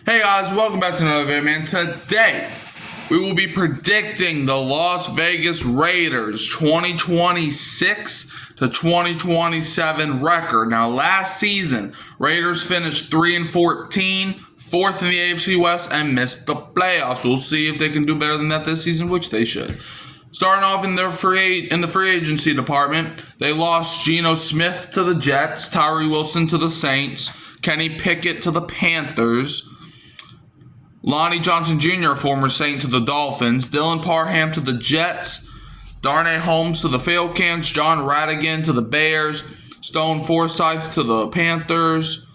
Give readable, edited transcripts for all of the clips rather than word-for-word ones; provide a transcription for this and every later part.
Hey guys, welcome back to another video, man. Today, we will be predicting the Las Vegas Raiders 2026 to 2027 record. Now, last season, Raiders finished 3-14, fourth in the AFC West, and missed the playoffs. We'll see if they can do better than that this season, which they should. Starting off in the free agency department, they lost Geno Smith to the Jets, Tyree Wilson to the Saints, Kenny Pickett to the Panthers, Lonnie Johnson Jr., former Saint, to the Dolphins, Dylan Parham to the Jets, Darnay Holmes to the Falcons, John Radigan to the Bears, Stone Forsythe to the Panthers,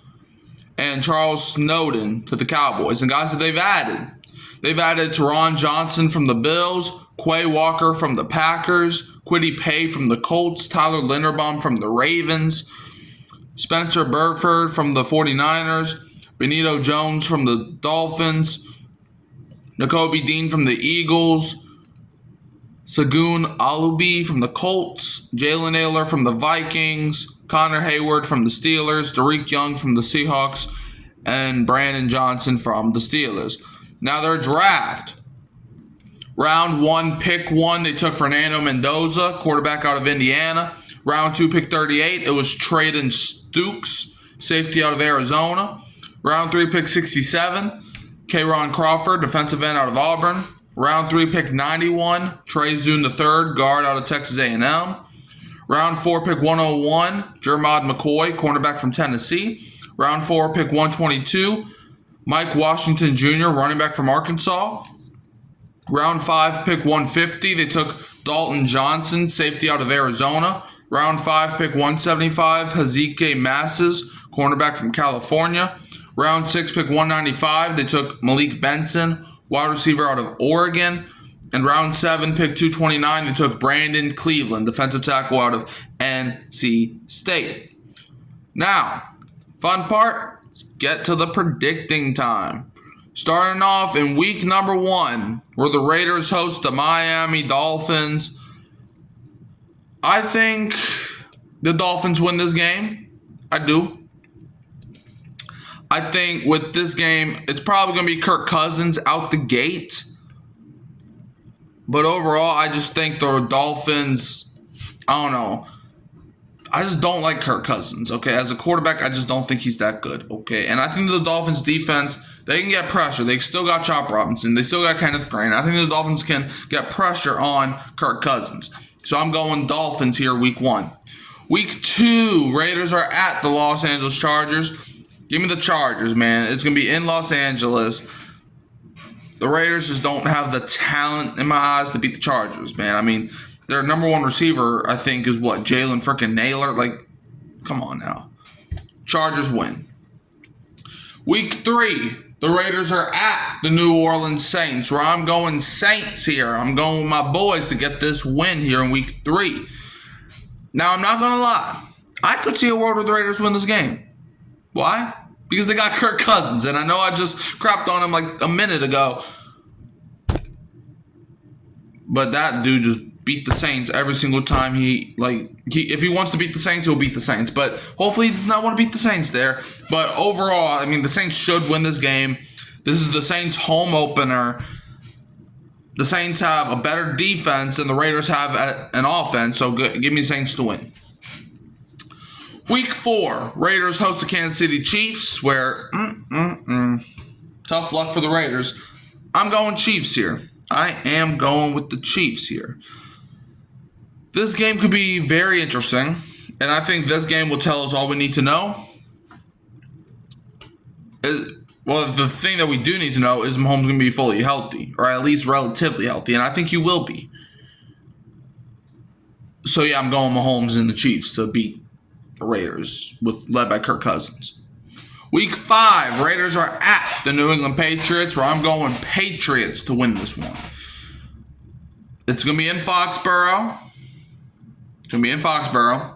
and Charles Snowden to the Cowboys. And guys that they've added Teron Johnson from the Bills, Quay Walker from the Packers, Kwity Paye from the Colts, Tyler Linderbaum from the Ravens, Spencer Burford from the 49ers, Benito Jones from the Dolphins, Nakobe Dean from the Eagles, Segun Alubi from the Colts, Jalen Naylor from the Vikings, Connor Hayward from the Steelers, Derek Young from the Seahawks, and Brandon Johnson from the Steelers. Now their draft. Round 1, pick 1, they took Fernando Mendoza, quarterback out of Indiana. Round 2, pick 38, it was Traden Stukes, safety out of Arizona. Round 3, pick 67, Kayron Crawford, defensive end out of Auburn. Round 3, pick 91, Trey Zune III, guard out of Texas A&M. Round 4, pick 101, Jermod McCoy, cornerback from Tennessee. Round 4, pick 122, Mike Washington Jr., running back from Arkansas. Round 5, pick 150, they took Dalton Johnson, safety out of Arizona. Round 5, pick 175, Hazike Masses, cornerback from California. Round 6, pick 195, they took Malik Benson, wide receiver out of Oregon. And round 7, pick 229, they took Brandon Cleveland, defensive tackle out of NC State. Now, fun part, let's get to the predicting time. Starting off in week number 1, where the Raiders host the Miami Dolphins. I think the Dolphins win this game. I do. I think with this game, it's probably going to be Kirk Cousins out the gate. But overall, I just think the Dolphins, I don't know. I just don't like Kirk Cousins, okay? As a quarterback, I just don't think he's that good, okay? And I think the Dolphins defense, they can get pressure. They still got Chop Robinson. They still got Kenneth Green. I think the Dolphins can get pressure on Kirk Cousins. So I'm going Dolphins here week 1. Week 2, Raiders are at the Los Angeles Chargers. Give me the Chargers, man. It's going to be in Los Angeles. The Raiders just don't have the talent in my eyes to beat the Chargers, man. I mean, their number 1 receiver, I think, is what? Jalen freaking Naylor? Like, come on now. Chargers win. Week 3, the Raiders are at the New Orleans Saints, where I'm going Saints here. I'm going with my boys to get this win here in week 3. Now, I'm not going to lie. I could see a world where the Raiders win this game. Why? Because they got Kirk Cousins, and I know I just crapped on him like a minute ago. But that dude just beat the Saints every single time if he wants to beat the Saints, he'll beat the Saints. But hopefully he does not want to beat the Saints there. But overall, I mean, the Saints should win this game. This is the Saints' home opener. The Saints have a better defense than the Raiders have an offense, so give me Saints to win. Week 4, Raiders host the Kansas City Chiefs, where tough luck for the Raiders. I'm going Chiefs here. I am going with the Chiefs here. This game could be very interesting, and I think this game will tell us all we need to know. Well, the thing that we do need to know is Mahomes going to be fully healthy, or at least relatively healthy, and I think he will be. So, yeah, I'm going Mahomes and the Chiefs to beat the Raiders, led by Kirk Cousins. Week 5, Raiders are at the New England Patriots, where I'm going Patriots to win this one. It's going to be in Foxborough.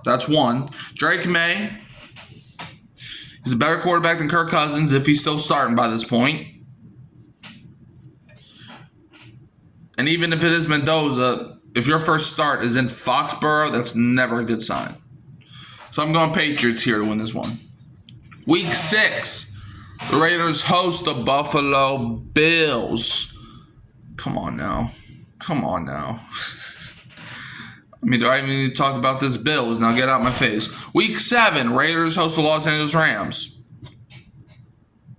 That's 1. Drake May. He's a better quarterback than Kirk Cousins if he's still starting by this point. And even if it is Mendoza, if your first start is in Foxborough, that's never a good sign. So I'm going Patriots here to win this one. Week 6, The Raiders host the Buffalo Bills. Come on now. Come on now. I mean, do I even need to talk about this Bills? Now get out my face. Week 7, Raiders host the Los Angeles Rams.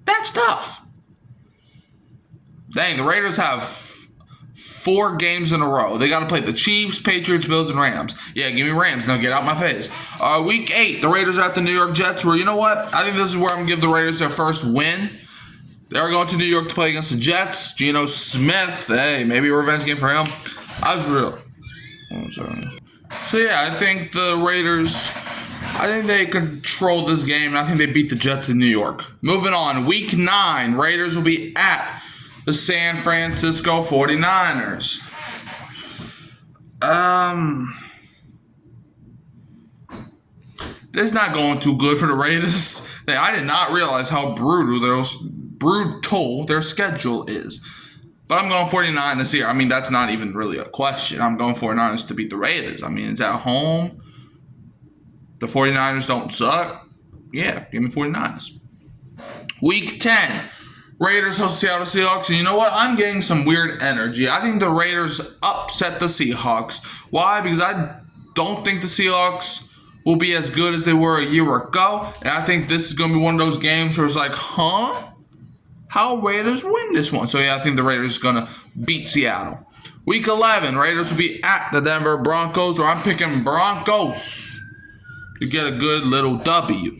That's tough. Dang, the Raiders have 4 games in a row. They got to play the Chiefs, Patriots, Bills, and Rams. Yeah, give me Rams. Now get out my face. Week 8, the Raiders are at the New York Jets. Where, you know what? I think this is where I'm going to give the Raiders their first win. They're going to New York to play against the Jets. Geno Smith. Hey, maybe a revenge game for him. I was real. Oh, sorry. So, yeah, I think the Raiders, I think they control this game, and I think they beat the Jets in New York. Moving on, Week 9, Raiders will be at the San Francisco 49ers. This is not going too good for the Raiders. I did not realize how brutal their schedule is. But I'm going 49 this year. I mean, that's not even really a question. I'm going 49ers to beat the Raiders. I mean, it's at home. The 49ers don't suck. Yeah, give me 49ers. Week 10, Raiders host the Seattle Seahawks. And you know what? I'm getting some weird energy. I think the Raiders upset the Seahawks. Why? Because I don't think the Seahawks will be as good as they were a year ago. And I think this is going to be one of those games where it's like, huh? How Raiders win this one? So, yeah, I think the Raiders are going to beat Seattle. Week 11, Raiders will be at the Denver Broncos, where I'm picking Broncos to get a good little W.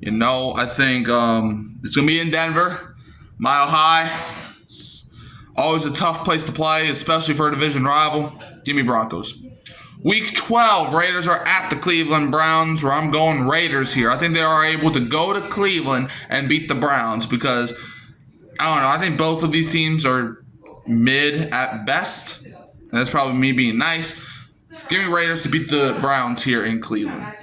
You know, I think it's going to be in Denver, Mile High. It's always a tough place to play, especially for a division rival. Give me Broncos. Week 12, Raiders are at the Cleveland Browns, where I'm going Raiders here. I think they are able to go to Cleveland and beat the Browns because, I don't know, I think both of these teams are mid at best. And that's probably me being nice. Give me Raiders to beat the Browns here in Cleveland.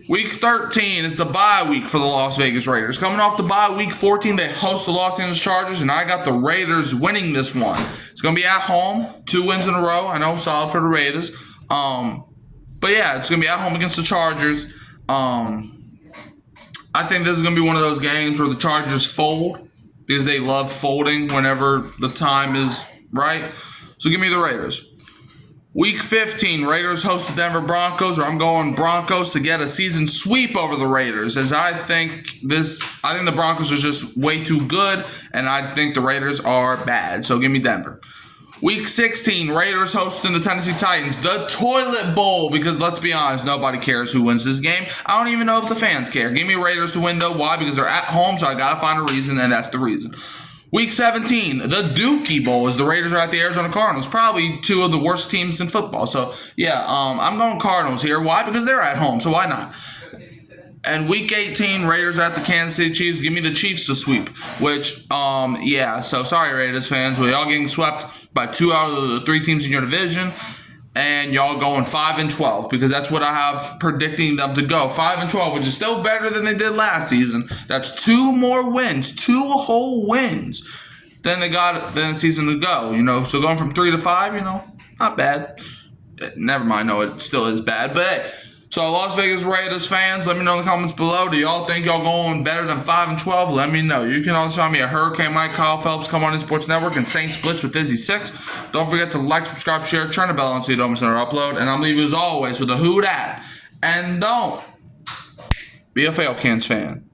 Week 13 is the bye week for the Las Vegas Raiders. Coming off the bye, week 14, they host the Los Angeles Chargers, and I got the Raiders winning this one. It's going to be at home, 2 wins in a row. I know, solid for the Raiders. But yeah, it's going to be at home against the Chargers. I think this is going to be one of those games where the Chargers fold because they love folding whenever the time is right. So give me the Raiders. Week 15, Raiders host the Denver Broncos, where I'm going Broncos to get a season sweep over the Raiders, as I think the Broncos are just way too good, and I think the Raiders are bad. So give me Denver. Week 16, Raiders hosting the Tennessee Titans, the Toilet Bowl, because let's be honest, nobody cares who wins this game. I don't even know if the fans care. Give me Raiders to win, though. Why? Because they're at home, so I got to find a reason, and that's the reason. Week 17, the Dookie Bowl, as the Raiders are at the Arizona Cardinals. Probably 2 of the worst teams in football. So, yeah, I'm going Cardinals here. Why? Because they're at home, so why not? And Week 18, Raiders at the Kansas City Chiefs. Give me the Chiefs to sweep. Which, yeah, so sorry, Raiders fans. Well, y'all getting swept by 2 out of the 3 teams in your division. And y'all going 5-12 because that's what I have predicting them to go. 5-12, which is still better than they did last season. That's 2 more wins, 2 whole wins than they got than the season to go. You know, so going from 3 to 5, you know, not bad. Never mind, no, it still is bad. But hey, so Las Vegas Raiders fans, let me know in the comments below. Do y'all think y'all going better than 5-12? Let me know. You can also find me at Hurricane Mike, Kyle Phelps, Come On In Sports Network, and Saints Blitz with Izzy 6. Don't forget to like, subscribe, share, turn the bell on so you don't miss another upload. And I'm leaving you as always with a who dat. And don't be a Falcons fan.